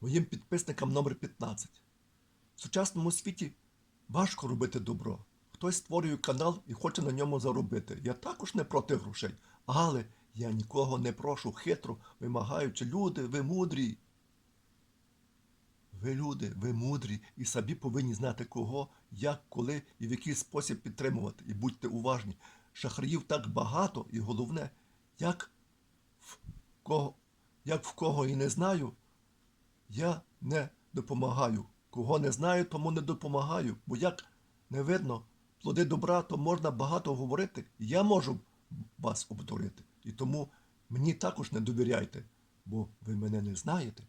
моїм підписникам номер 15. В сучасному світі важко робити добро. Хтось створює канал і хоче на ньому заробити. Я також не проти грошей, але я нікого не прошу хитро, вимагаючи: люди, ви мудрі. Ви люди, ви мудрі і самі повинні знати кого, як, коли і в який спосіб підтримувати. І будьте уважні. Шахраїв так багато, і головне, як в кого і не знаю, я не допомагаю. Кого не знаю, тому не допомагаю. Бо як не видно плоди добра, то можна багато говорити. Я можу вас обдурити. І тому мені також не довіряйте, бо ви мене не знаєте.